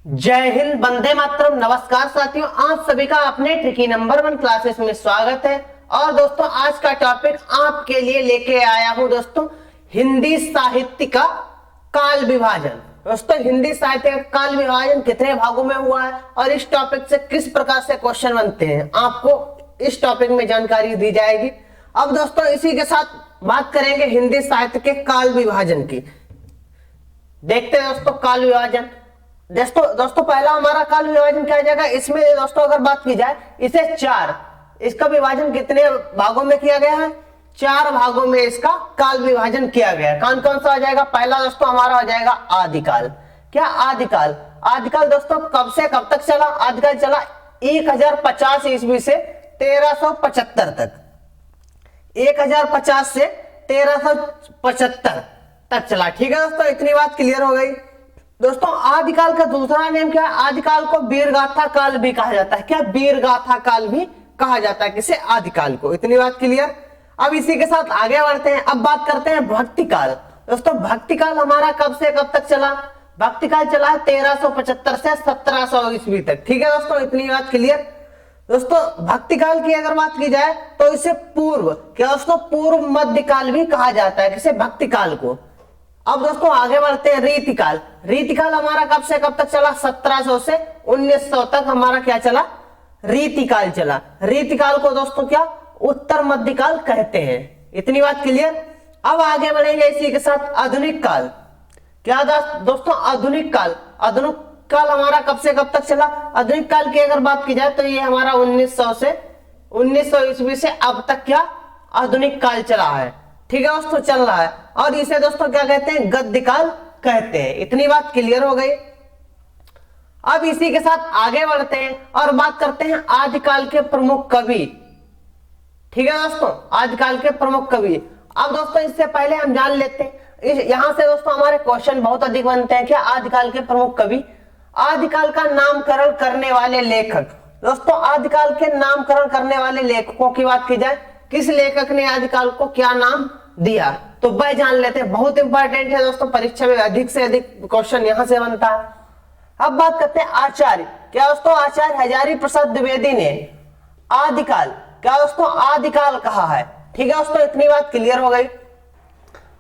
जय हिंद, वंदे मातरम। नमस्कार साथियों, आप सभी का अपने ट्रिकी नंबर 1 क्लासेस में स्वागत है। और दोस्तों, आज का टॉपिक आपके लिए लेके आया हूं दोस्तों, हिंदी साहित्य का काल विभाजन। दोस्तों, हिंदी साहित्य का काल विभाजन कितने भागों में हुआ है और इस टॉपिक से किस प्रकार से क्वेश्चन बनते हैं, आपको इस टॉपिक में जानकारी दी जाएगी। अब दोस्तों, इसी के साथ बात करेंगे हिंदी साहित्य के काल विभाजन की। देखते हैं दोस्तों, काल विभाजन। दोस्तों पहला हमारा काल विभाजन क्या जाएगा इसमें दोस्तों, अगर बात की जाए इसे इसका विभाजन कितने भागों में किया गया है? 4 भागों में इसका काल विभाजन किया गया है। कौन कौन सा आ जाएगा? पहला दोस्तों हमारा हो जाएगा आदिकाल। क्या आदिकाल? आदिकाल दोस्तों कब से कब तक चला? आदिकाल चला 1050 ईस्वी से 1375 तक। 1050 से 1375 तक चला। ठीक है दोस्तों, इतनी बात क्लियर हो गई। दोस्तों, आदिकाल का दूसरा नेम क्या है? आदिकाल को वीरगाथा काल भी कहा जाता है। क्या? वीरगाथा काल भी कहा जाता है किसे? आदिकाल को। इतनी बात क्लियर। अब इसी के साथ आगे बढ़ते हैं। अब बात करते हैं भक्ति काल। दोस्तों, भक्ति काल हमारा कब से कब तक चला? भक्ति काल चला है 1375 से 1700 ईस्वी तक। ठीक है दोस्तों, इतनी बात क्लियर। दोस्तों, भक्ति काल की अगर बात की जाए तो इसे पूर्व, क्या दोस्तों, पूर्व मध्य काल भी कहा जाता है किसे? भक्ति काल को। अब दोस्तों आगे बढ़ते हैं रीतिकाल। रीतिकाल हमारा कब से कब तक चला? 1700 से 1900 तक हमारा क्या चला? रीतिकाल चला। रीतिकाल को दोस्तों क्या? उत्तर मध्यकाल कहते हैं। इतनी बात क्लियर। अब आगे बढ़ेंगे इसी के साथ आधुनिक काल। क्या दोस्तों? आधुनिक काल। आधुनिक काल हमारा कब से कब तक चला? आधुनिक काल की अगर बात की जाए तो ये हमारा 1900 ईस्वी से अब तक क्या आधुनिक काल चला है। ठीक है दोस्तों, चल रहा है। और इसे दोस्तों क्या कहते हैं? गद्य काल कहते हैं। इतनी बात क्लियर हो गई। अब इसी के साथ आगे बढ़ते हैं और बात करते हैं आदिकाल के प्रमुख कवि। ठीक है दोस्तों, आदिकाल के प्रमुख कवि। अब दोस्तों इससे पहले हम जान लेते हैं, यहां से दोस्तों हमारे क्वेश्चन बहुत अधिक बनते हैं। क्या? आदिकाल के प्रमुख कवि। आदिकाल का नामकरण करने वाले लेखक। दोस्तों, आदिकाल के नामकरण करने वाले लेखकों की बात की जाए, किस लेखक ने आदिकाल को क्या नाम दिया, तो वह जान लेते हैं। बहुत इंपॉर्टेंट है दोस्तों, परीक्षा में अधिक से अधिक क्वेश्चन यहां से बनता है। अब बात करते हैं आचार्य। क्या दोस्तों? आचार्य हजारी प्रसाद द्विवेदी ने आदिकाल, क्या दोस्तों, आदिकाल कहा है। ठीक है दोस्तों, इतनी बात क्लियर हो गई।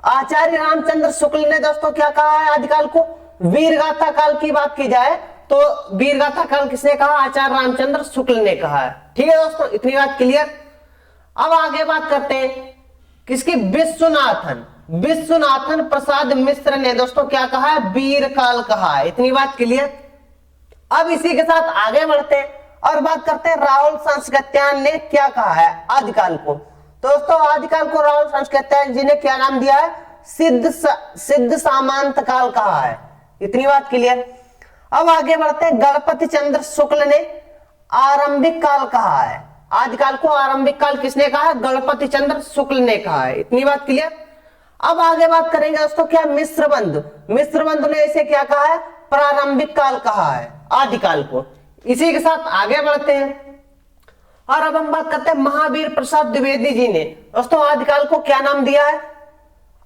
आचार्य रामचंद्र शुक्ल ने दोस्तों क्या कहा है आदिकाल को? वीरगाथा काल की बात की जाए तो वीरगाथा काल किसने कहा? आचार्य रामचंद्र शुक्ल ने कहा है। ठीक है दोस्तों, इतनी बात क्लियर। अब आगे बात करते हैं किसकी? विश्वनाथन प्रसाद मिश्र ने दोस्तों क्या कहा है? वीर काल कहा है। इतनी बात क्लियर। अब इसी के साथ आगे बढ़ते हैं और बात करते हैं राहुल सांस्कृत्यायन ने क्या कहा है आदिकाल को। तो दोस्तों, आदिकाल को राहुल सांस्कृत्यायन जी ने क्या नाम दिया है? सिद्ध सामंत काल कहा है। इतनी बात क्लियर। अब आगे बढ़ते हैं, गणपति चंद्र शुक्ल ने आरंभिक काल कहा है। आदिकाल को आरंभिक काल किसने कहा है? गणपति चंद्र शुक्ल ने कहा है। इतनी बात क्लियर। अब आगे बात करेंगे दोस्तों क्या? मिश्रबंधु ने इसे क्या कहा है? प्रारंभिक काल कहा है आदिकाल को। इसी के साथ आगे बढ़ते हैं और अब हम बात करते हैं महावीर प्रसाद द्विवेदी जी ने दोस्तों आदिकाल को क्या नाम दिया है?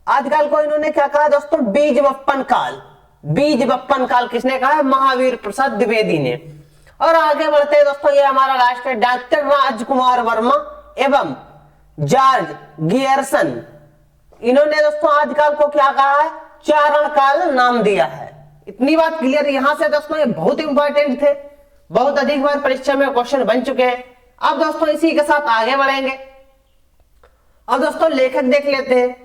आदिकाल को इन्होंने क्या कहा दोस्तों? बीज वपन काल किसने कहा है? महावीर प्रसाद द्विवेदी ने। और आगे बढ़ते हैं दोस्तों, ये हमारा लास्ट है, डॉक्टर राजकुमार वर्मा एवं जॉर्ज गियर्सन। इन्होंने दोस्तों आदिकाल को क्या कहा है? चारण काल नाम दिया है। इतनी बात क्लियर। यहां से दोस्तों ये बहुत इंपॉर्टेंट थे, बहुत अधिक बार परीक्षा में क्वेश्चन बन चुके हैं। अब दोस्तों इसी के साथ आगे बढ़ेंगे। अब दोस्तों लेखक देख लेते हैं।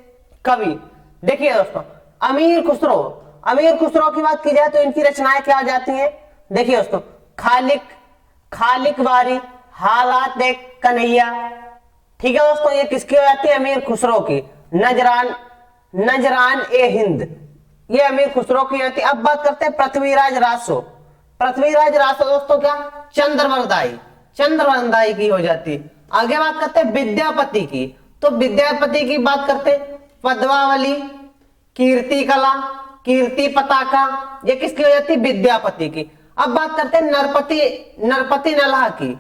कवि देखिए दोस्तों, अमीर खुसरो की बात की जाए तो इनकी रचनाएं क्या हो जाती हैं? देखिए दोस्तों, खालिक वारी, हालात कन्हैया। ठीक है दोस्तों, ये किसकी हो जाती है? अमीर खुसरो की। नजरान ए हिंद, ये अमीर खुसरो की होती है। अब बात करते हैं पृथ्वीराज रासो दोस्तों क्या? चंद्रवरदाई की हो जाती। आगे बात करते हैं विद्यापति की, तो विद्यापति की बात करते हैं पद्मावली, कीर्ति कला, कीर्ति पताका, ये किसकी हो जाती है? विद्यापति की। अब बात करते हैं नरपति नल्हा की,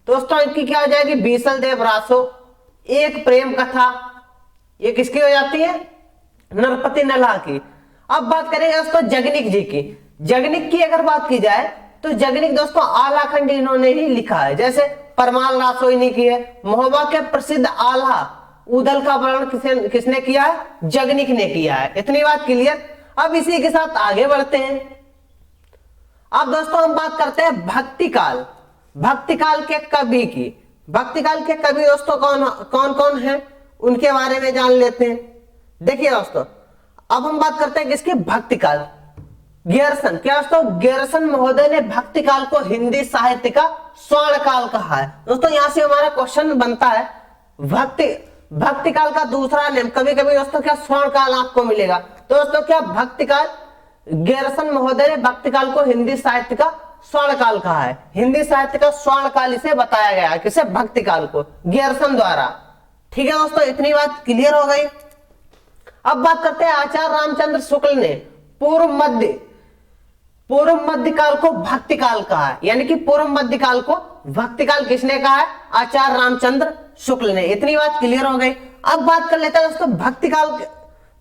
दोस्तों इनकी क्या हो जाएगी? बीसल देव रासो। एक प्रेम कथा, ये किसकी हो जाती है? नरपति नल्हा की। अब बात करेंगे दोस्तों जगनिक जी की। जगनिक की अगर बात की जाए तो जगनिक दोस्तों आलाखंड इन्होंने ही लिखा है, जैसे परमाल रासोई ने की है। महोबा के प्रसिद्ध आल्हा उदल का वर्णन किसने किया है? जगनिक ने किया है। इतनी बात क्लियर। अब इसी के साथ आगे बढ़ते हैं। अब दोस्तों हम बात करते हैं भक्ति काल। भक्ति काल के कवि की, भक्ति काल के कवि दोस्तों कौन कौन है उनके बारे में जान लेते हैं। देखिए दोस्तों, अब हम बात करते हैं किसके? भक्ति काल। ग्यरसन, क्या दोस्तों? ग्यरसन महोदय ने भक्ति काल को हिंदी साहित्य का स्वर्ण काल कहा है। दोस्तों यहां से हमारा क्वेश्चन बनता है, भक्ति काल का दूसरा नेम कभी कभी दोस्तों क्या स्वर्ण काल आपको मिलेगा। तो दोस्तों क्या भक्ति काल, ग्यरसन महोदय ने भक्ति काल को हिंदी साहित्य का स्वर्ण काल कहा है। हिंदी साहित्य का स्वर्ण काल इसे बताया गया है, किसे? भक्ति काल को, ग्यरसन द्वारा। ठीक है दोस्तों, इतनी बात क्लियर हो गई। अब बात करते हैं आचार्य रामचंद्र शुक्ल ने पूर्व मध्य काल को भक्ति काल कहा है, यानी कि पूर्व मध्य काल को भक्ति काल किसने कहा है? आचार्य रामचंद्र शुक्ल ने। इतनी बात क्लियर हो गई। अब बात कर लेते हैं दोस्तों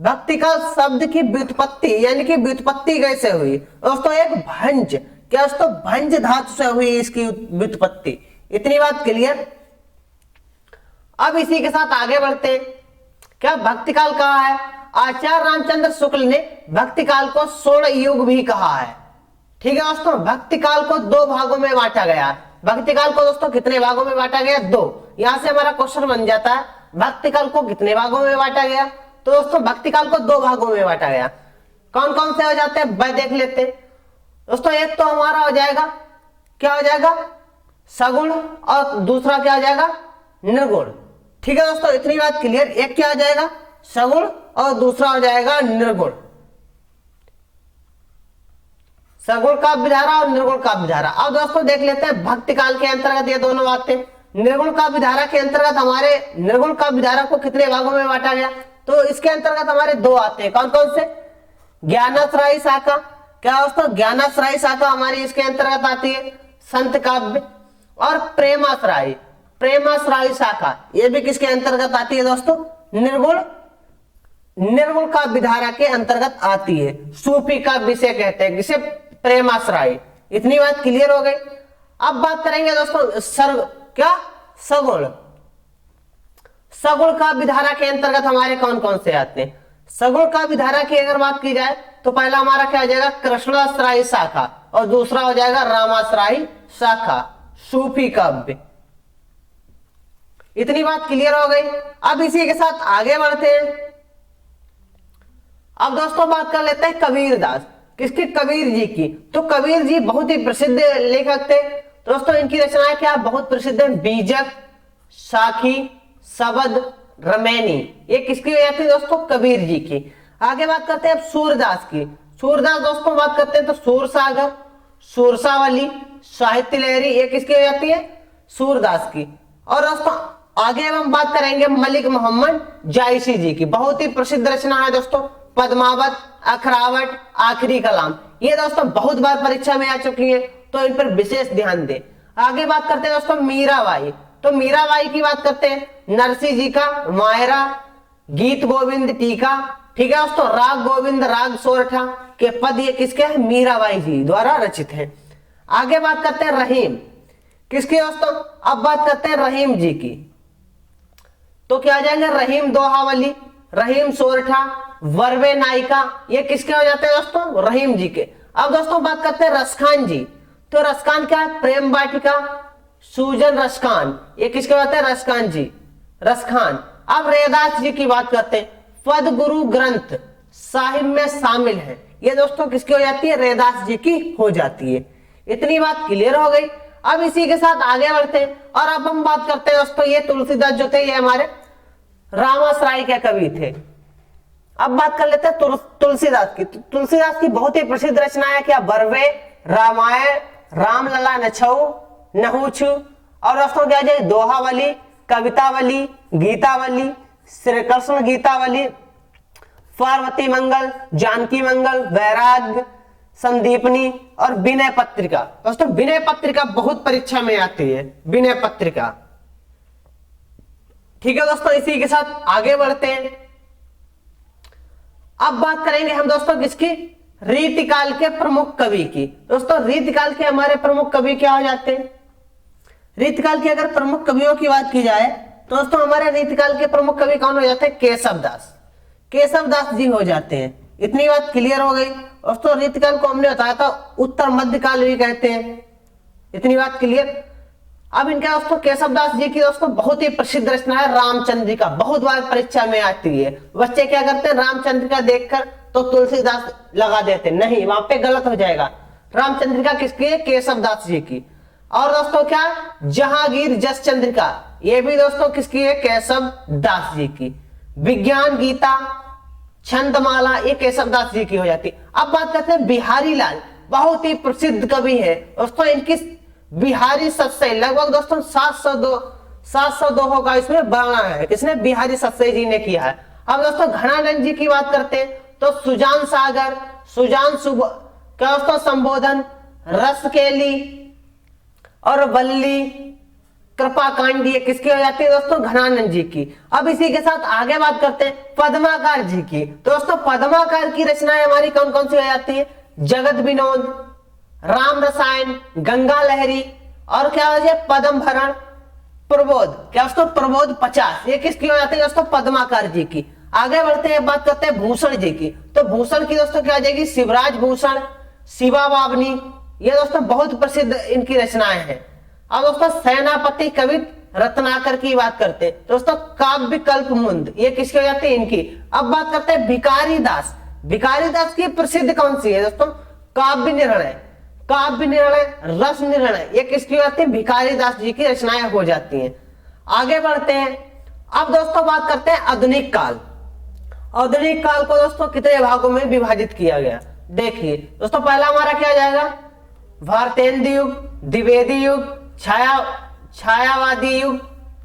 भक्ति काल शब्द की व्युत्पत्ति, यानी कि व्युत्पत्ति कैसे हुई। दोस्तों एक भंज, क्या दोस्तों? भंज धातु से हुई इसकी व्युत्पत्ति। इतनी बात क्लियर। अब इसी के साथ आगे बढ़ते हैं। क्या भक्ति काल कहा है? आचार्य रामचंद्र शुक्ल ने भक्ति काल को स्वर्ण युग भी कहा है। ठीक है दोस्तों, भक्ति काल को दो भागों में बांटा गया। भक्ति काल को दोस्तों कितने भागों में बांटा गया? दो। यहां से हमारा क्वेश्चन बन जाता है, भक्ति काल को कितने भागों में बांटा गया? तो दोस्तों भक्ति काल को दो भागों में बांटा गया। कौन कौन से हो जाते हैं वह देख लेते हैं। दोस्तों एक तो हमारा हो जाएगा, क्या हो जाएगा? सगुण, और दूसरा क्या हो जाएगा? निर्गुण। ठीक है दोस्तों, इतनी बात क्लियर। एक क्या हो जाएगा? सगुण, और दूसरा हो जाएगा निर्गुण। सगुण काव्य धारा और निर्गुण काव्य धारा। अब दोस्तों देख लेते हैं भक्ति काल के अंतर्गत ये दोनों बातें। निर्गुण काव्य धारा के अंतर्गत हमारे निर्गुण काव्य धारा को कितने भागों में बांटा गया? तो इसके अंतर्गत हमारे दो आते हैं। कौन कौन से? ज्ञानाश्रायी शाखा, क्या दोस्तों? ज्ञानाश्रायी शाखा हमारी इसके अंतर्गत आती है, संत काव्य। और प्रेमाश्रायी शाखा, ये भी किसके अंतर्गत आती है दोस्तों? निर्गुण काव्य धारा के अंतर्गत आती है। सूफी काव्य से कहते हैं, किसे? प्रेमाश्रायी। इतनी बात क्लियर हो गई। अब बात करेंगे दोस्तों सगुण काव्य धारा के अंतर्गत हमारे कौन कौन से आते हैं? सगुण काव्य धारा की अगर बात की जाए तो पहला हमारा क्या हो जाएगा? कृष्णाश्रायी शाखा, और दूसरा हो जाएगा रामाश्रायी शाखा, सूफी काव्य। इतनी बात क्लियर हो गई। अब इसी के साथ आगे बढ़ते हैं। अब दोस्तों बात कर लेते हैं कबीरदास। किसकी? कबीर जी की। तो कबीर जी बहुत ही प्रसिद्ध लेखक थे दोस्तों। इनकी रचनाएं क्या बहुत प्रसिद्ध है? बीजक, साखी, शबद, रमैनी, ये किसकी हो जाती है दोस्तों? कबीर जी की। आगे बात करते हैं अब सूरदास की। सूरदास दोस्तों बात करते हैं तो सूरसागर, सूरसावली, साहित्य लहरी, ये किसकी हो जाती है? सूरदास की। और दोस्तों आगे हम बात करेंगे मलिक मोहम्मद जायसी जी की। बहुत ही प्रसिद्ध रचना है दोस्तों, पद्मावत, अखरावट, आखिरी कलाम। ये दोस्तों बहुत बार परीक्षा में आ चुकी है, तो इन पर विशेष ध्यान दें। आगे बात करते हैं दोस्तों मीराबाई। तो मीराबाई की बात करते हैं, नरसिंह जी का मायरा, गीत गोविंद टीका। ठीक है दोस्तों, राग गोविंद, राग सोरठा के पद ये किसके हैं? मीराबाई जी द्वारा रचित है। आगे बात करते हैं रहीम। किसकी दोस्तों? अब बात करते हैं रहीम जी की। तो क्या आ जाएंगे? रहीम दोहावली, रहीम सोरठा, वर्वे नायिका, ये किसके हो जाते हैं दोस्तों? रहीम जी के। अब दोस्तों बात करते हैं रसखान जी। तो रसखान क्या है? प्रेम वाटिका, सूजन रसखान, ये किसके होते हैं? रसखान जी, रसखान। अब रैदास जी की बात करते हैं, पद गुरु ग्रंथ साहिब में शामिल है, ये दोस्तों किसकी हो जाती है? रैदास जी की हो जाती है। इतनी बात क्लियर हो गई। अब इसी के साथ आगे बढ़ते हैं और अब हम बात करते हैं दोस्तों, ये तुलसीदास जो थे ये हमारे रामाश्रायी के कवि थे। अब बात कर लेते हैं तुलसीदास की। तुलसीदास की बहुत ही प्रसिद्ध रचना है क्या? बरवे, रामायण, रामलला नछऊ, नहुछु, और दोस्तों क्या जाए? दोहावली, कवितावली, गीतावली, श्री कृष्ण गीतावली, पार्वती मंगल, जानकी मंगल, वैराग्य, संदीपनी और विनय पत्रिका। दोस्तों विनय पत्रिका बहुत परीक्षा में आती है, विनय पत्रिका। ठीक है दोस्तों, इसी के साथ आगे बढ़ते हैं। अब बात करेंगे हम दोस्तों किसकी? रीतिकाल के प्रमुख कवि की। दोस्तों रीतिकाल के हमारे प्रमुख कवि क्या हो जाते हैं? रीतिकाल के अगर प्रमुख कवियों की बात की जाए तो दोस्तों हमारे रीतिकाल के प्रमुख कवि कौन हो जाते हैं? केशव दास। केशव दास जी हो जाते हैं। इतनी बात क्लियर हो गई। दोस्तों रीतिकाल को हमने बताया था उत्तर मध्यकाल भी कहते हैं। इतनी बात क्लियर। अब इनका दोस्तों केशव दास जी की दोस्तों बहुत ही प्रसिद्ध रचना है रामचंद्रिका। बहुत बार परीक्षा में आती है। बच्चे क्या करते हैं? रामचंद्रिका देखकर तो तुलसीदास लगा देते, नहीं, वहां पे गलत हो जाएगा। रामचंद्रिका किसकी है? केशव दास जी की। और दोस्तों क्या? जहांगीर जस चंद्रिका, ये भी दोस्तों किसकी है? केशव दास जी की। विज्ञान गीता, छंदमाला, ये केशव दास जी की हो जाती। अब बात करते हैं बिहारी लाल, बहुत ही प्रसिद्ध कवि है दोस्तों। इनकी बिहारी सत्सई लगभग दोस्तों 702 होगा, इसमें बना है। किसने? बिहारी सत्सई जी ने किया है। अब दोस्तों घनानंद जी की बात करते हैं तो सुजान सागर, सुजान शुभ क्या दोस्तों संबोधन, रसकेली और वल्ली, कृपा कांडी, किसकी हो जाती है दोस्तों? घनानंद जी की। अब इसी के साथ आगे बात करते हैं पद्माकर जी की। दोस्तों पद्माकर की रचनाएं हमारी कौन कौन सी हो जाती है? जगत विनोद, राम रसायन, गंगा लहरी और क्या हो जाए? पद्म भरण, प्रबोध, क्या दोस्तों? प्रबोध 50, ये किसकी हो जाती है दोस्तों? पद्माकर जी की। आगे बढ़ते हैं, बात करते हैं भूषण जी की। तो भूषण की दोस्तों क्या आ जाएगी? शिवराज भूषण, शिवा बावनी, ये दोस्तों बहुत प्रसिद्ध इनकी रचनाएं हैं। अब दोस्तों सेनापति कवि रत्नाकर की बात करते हैं दोस्तों काव्य कल्प मुंद, ये किसकी हो जाती है? इनकी। अब बात करते हैं भिखारी दास। भिखारी दास की प्रसिद्ध कौन सी है दोस्तों? काव्य निर्णय, काव्य निर्णय, रस निर्णय, ये किसकी हो जाती है? भिखारी दास जी की रचनाएं हो जाती हैं। आगे बढ़ते हैं। अब दोस्तों बात करते हैं आधुनिक काल। आधुनिक काल को दोस्तों कितने भागों में विभाजित किया गया? देखिए दोस्तों, पहला हमारा क्या जाएगा? भारतेंदु युग, द्विवेदी युग, छायावादी युग,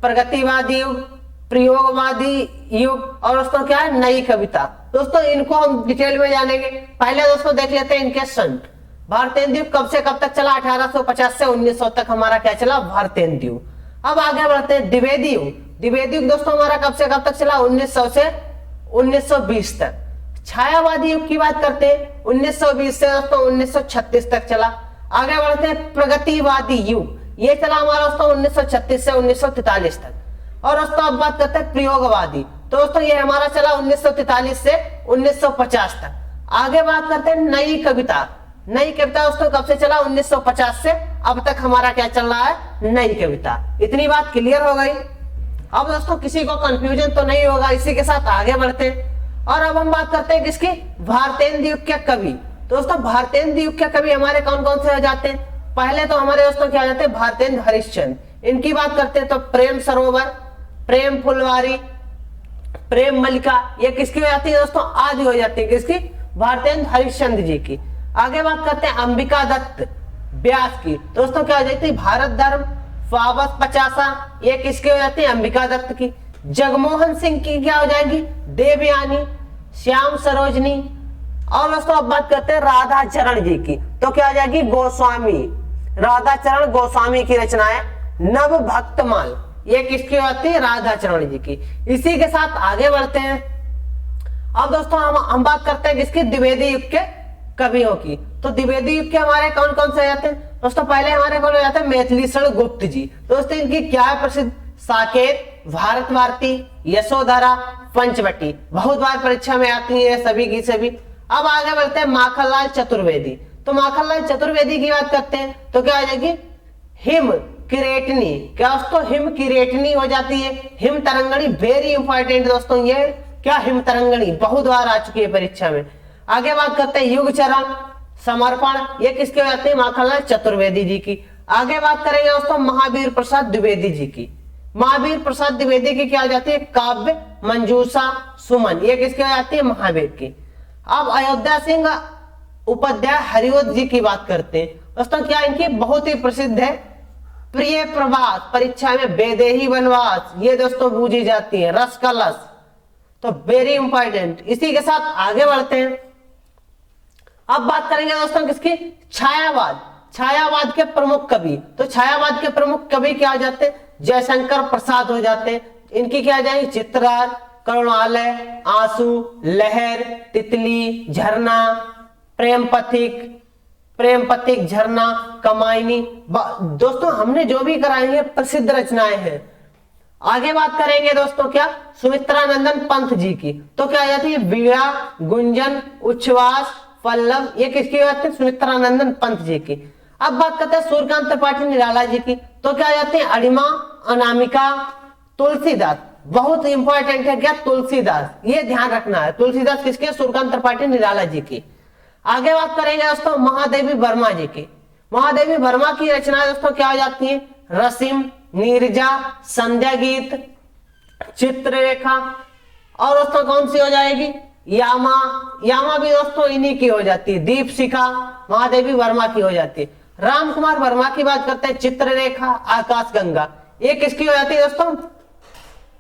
प्रगतिवादी युग, प्रयोगवादी युग और दोस्तों क्या है? नई कविता। दोस्तों इनको हम डिटेल में जानेंगे। पहले दोस्तों देख लेते हैं इनके सन। भारतेंदु युग कब से कब तक चला? 1850 से 1900 तक हमारा क्या चला? भारतेंदु युग। अब आगे बढ़ते हैं द्विवेदी युग। द्विवेदी युग दोस्तों हमारा कब से कब तक चला? 1900 से 1920 तक। छायावादी युग की बात करते हैं 1920 से दोस्तों 1936 तक चला। आगे बढ़ते हैं प्रगतिवादी युग, ये चला हमारा दोस्तों 1936 से 1943 तक। और दोस्तों अब बात करते हैं प्रयोगवादी, तो दोस्तों ये हमारा चला 1943 से 1950 तक। आगे बात करते हैं नई कविता। नई कविता दोस्तों कब से चला? 1950 से अब तक हमारा क्या चल रहा है? नई कविता। इतनी बात क्लियर हो गई। अब दोस्तों किसी को कंफ्यूजन तो नहीं होगा। इसी के साथ आगे बढ़ते और अब हम बात करते हैं किसकी? भारतेंदु युग के कवि। दोस्तों भारतेंदु युग के कवि हमारे कौन कौन से हो जाते हैं? पहले तो हमारे दोस्तों क्या हो जाते हैं? भारतेंदु हरिश्चंद्र। इनकी बात करते हैं तो प्रेम सरोवर, प्रेम फुलवारी, प्रेम मल्लिका, ये किसकी हो जाती है दोस्तों? आदि हो जाती है किसकी? भारतेंदु हरिश्चंद्र जी की। आगे बात करते हैं अंबिका दत्त व्यास की। दोस्तों क्या हो जाती है? भारत धर्म, फावस 50, ये किसकी हो जाती है? अंबिका दत्त की। जगमोहन सिंह की क्या हो जाएगी? देवयानी, श्याम सरोजनी। और दोस्तों अब बात करते हैं राधा चरण जी की, तो क्या हो जाएगी? गोस्वामी, राधा चरण गोस्वामी की रचनाएं। नव भक्तमाल, ये किसकी होती है? राधा चरण जी की। इसी के साथ आगे बढ़ते हैं। अब दोस्तों हम बात करते हैं किसकी? द्विवेदी युग के कवियों की। तो द्विवेदी युग के हमारे कौन कौन से जाते हैं दोस्तों? पहले हमारे कौन हो जाते हैं? मैथिलीशरण गुप्त जी। दोस्तों इनकी क्या है प्रसिद्ध? साकेत, भारत भारती, यशोधरा, पंचवटी, बहुत बार परीक्षा में आती है सभी की सभी। अब आगे बढ़ते हैं माखनलाल चतुर्वेदी। तो माखनलाल चतुर्वेदी की बात करते हैं तो क्या हो जाएगी? हिम किरेटनी, क्या दोस्तों? हिम किरेटनी हो जाती है। हिम तरंगणी वेरी इंपॉर्टेंट दोस्तों, ये क्या? हिम तरंगणी बहुत बार आ चुकी है परीक्षा में। आगे बात करते हैं युग चरण, समर्पण, ये किसके हो जाती है? माखनलाल चतुर्वेदी जी की। आगे बात करेंगे दोस्तों महावीर प्रसाद द्विवेदी जी की। महावीर प्रसाद द्विवेदी की क्या हो जाती है? काव्य मंजूषा सुमन, ये किसकी हो जाती है? महावीर की। अब अयोध्या सिंह उपाध्याय हरिवंश जी की बात करते हैं दोस्तों, क्या इनकी बहुत ही प्रसिद्ध है प्रिय प्रवास, परीक्षा में बेदेही वनवास, ये दोस्तों पूछी जाती है। रस कलश, तो वेरी इंपॉर्टेंट। इसी के साथ आगे बढ़ते हैं। अब बात करेंगे दोस्तों किसकी? छायावाद। छायावाद के प्रमुख कवि, तो छायावाद के प्रमुख कवि क्या हो जाते हैं? जयशंकर प्रसाद हो जाते हैं। इनकी क्या जाएगी? चित्रहार, करुणालय, आंसू, लहर, तितली, झरना, प्रेम पथिक, प्रेम पथिक, झरना, कमायनी। दोस्तों हमने जो भी कराए हैं प्रसिद्ध रचनाएं हैं। आगे बात करेंगे दोस्तों क्या, सुमित्रानंदन पंत जी की, तो क्या आ जाती है वीणा, गुंजन, उच्छ्वास, पल्लव, ये किसकी हो जाती है सुमित्रानंदन पंत जी की। अब बात करते हैं सूर्यकांत त्रिपाठी निराला जी की, तो क्या आ जाती है अणिमा, अनामिका, तुलसीदास। बहुत इंपॉर्टेंट है क्या, तुलसीदास, ये ध्यान रखना है। तुलसीदास किसके, सूर्यकांत त्रिपाठी निराला जी की। आगे बात करेंगे दोस्तों महादेवी वर्मा जी की। महादेवी वर्मा की रचना दोस्तों क्या हो जाती है, रसिम, नीरजा, संध्या गीत, चित्ररेखा, और दोस्तों कौन सी हो जाएगी, यामा। यामा भी दोस्तों इन्हीं की हो जाती है। दीपशिखा महादेवी वर्मा की हो जाती है। राम कुमार वर्मा की बात करते हैं, चित्ररेखा, आकाश गंगा, ये किसकी हो जाती है दोस्तों,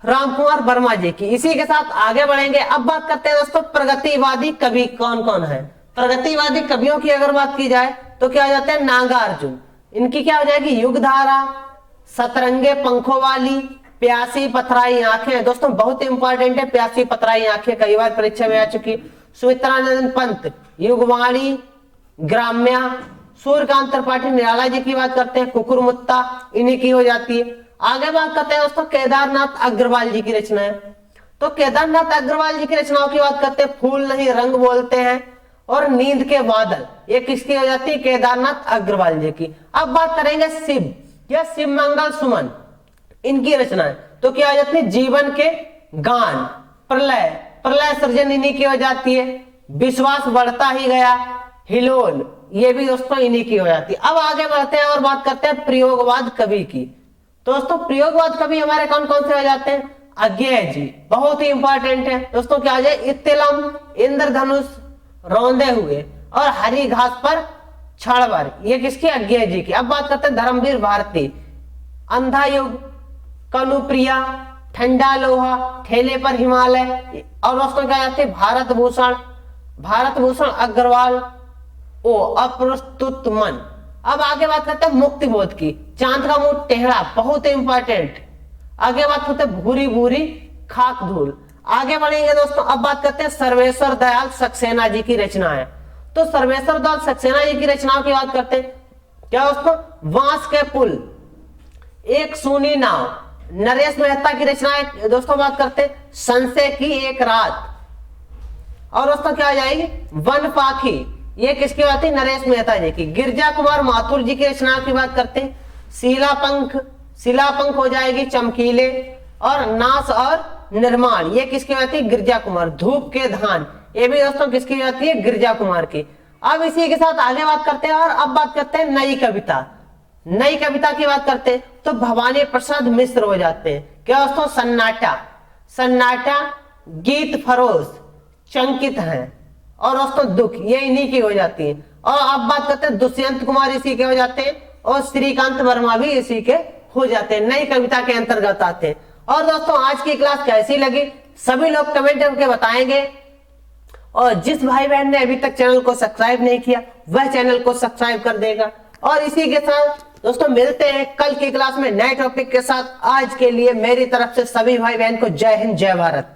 राम कुमार वर्मा जी की। इसी के साथ आगे बढ़ेंगे। अब बात करते हैं दोस्तों प्रगतिवादी कवि कौन कौन है। प्रगतिवादी कवियों की अगर बात की जाए तो क्या हो जाते हैं, नागार्जुन, इनकी क्या हो जाएगी, युगधारा, सतरंगे पंखों वाली, प्यासी पथराई आंखें। दोस्तों बहुत इंपॉर्टेंट है प्यासी पथराई आंखें, कई बार परीक्षा में आ चुकी। सुमित्रानंदन पंत, युगवाणी, ग्राम्या। सूर्यकांत त्रिपाठी निराला जी की बात करते हैं, कुकुरमुत्ता, इन्हीं की हो जाती है। आगे बात करते हैं दोस्तों केदारनाथ अग्रवाल जी की रचनाएं, तो केदारनाथ अग्रवाल जी की रचनाओं की बात करते हैं, फूल नहीं रंग बोलते हैं, और नींद के बादल, ये किसकी हो जाती है, केदारनाथ अग्रवाल जी की। अब बात करेंगे शिव या शिव मंगल सुमन, इनकी रचनाएं, तो क्या हो जाती है, जीवन के गान, प्रलय, प्रलय सृजन इन्हीं की हो जाती है, विश्वास बढ़ता ही गया, हिलोल, ये भी दोस्तों इन्हीं की हो जाती है। अब आगे बढ़ते हैं और बात करते हैं प्रयोगवाद कवि की। तो दोस्तों प्रयोगवाद कवि हमारे कौन कौन से हो जाते हैं, अज्ञेय जी, बहुत ही इंपॉर्टेंट है दोस्तों, क्या हो जाए, इत्तिलम, इंद्रधनुष, रौंदे हुए, और हरी घास पर क्षणभर, ये किसकी, अज्ञेय जी की। अब बात करते हैं धर्मवीर भारती, अंधा युग, कनुप्रिया, ठंडा लोहा, ठेले पर हिमालय, और दोस्तों क्या जाते हैं भारत भूषण, भारत भूषण अग्रवाल, ओ अप्रस्तुत मन। अब आगे बात करते हैं मुक्ति बोध की, चांद का मुंह टेढ़ा, बहुत इंपॉर्टेंट। आगे बात करते हैं भूरी भूरी खाक धूल। आगे बढ़ेंगे दोस्तों, अब बात करते हैं सर्वेश्वर दयाल सक्सेना जी की रचनाएं। तो सर्वेश्वर दयाल सक्सेना जी की रचनाओं की बात करते हैं, क्या दोस्तों, बांस के पुल, एक सूनी नाव। नरेश मेहता की रचनाएं दोस्तों बात करते हैं, संशय की एक रात, और दोस्तों क्या आ जाएगी, वन पाखी, ये किसकी बात है, नरेश मेहता जी की। गिरजा कुमार माथुर जी की रचनाओं की बात करते हैं, शिलापंख, शिलापंख हो जाएगी चमकीले, और नाश और निर्माण, ये किसकी बात है, गिरजा कुमार। धूप के धान, ये भी दोस्तों किसकी जाती है, गिरजा कुमार की। अब इसी के साथ आगे बात करते हैं, और अब बात करते हैं नई कविता। नई कविता की बात करते हैं तो भवानी प्रसाद मिश्र हो जाते हैं, क्या दोस्तों, सन्नाटा, सन्नाटा, गीत फरोश, चंकित हैं, और दोस्तों दुख, ये इन्हीं की हो जाती है। और अब बात करते हैं दुष्यंत कुमार इसी के हो जाते हैं, और श्रीकांत वर्मा भी इसी के हो जाते हैं, नई कविता के अंतर्गत आते हैं। और दोस्तों आज की क्लास कैसी लगी सभी लोग कमेंट करके बताएंगे, और जिस भाई बहन ने अभी तक चैनल को सब्सक्राइब नहीं किया वह चैनल को सब्सक्राइब कर देगा। और इसी के साथ दोस्तों मिलते हैं कल की क्लास में नए टॉपिक के साथ। आज के लिए मेरी तरफ से सभी भाई बहन को जय हिंद, जय भारत।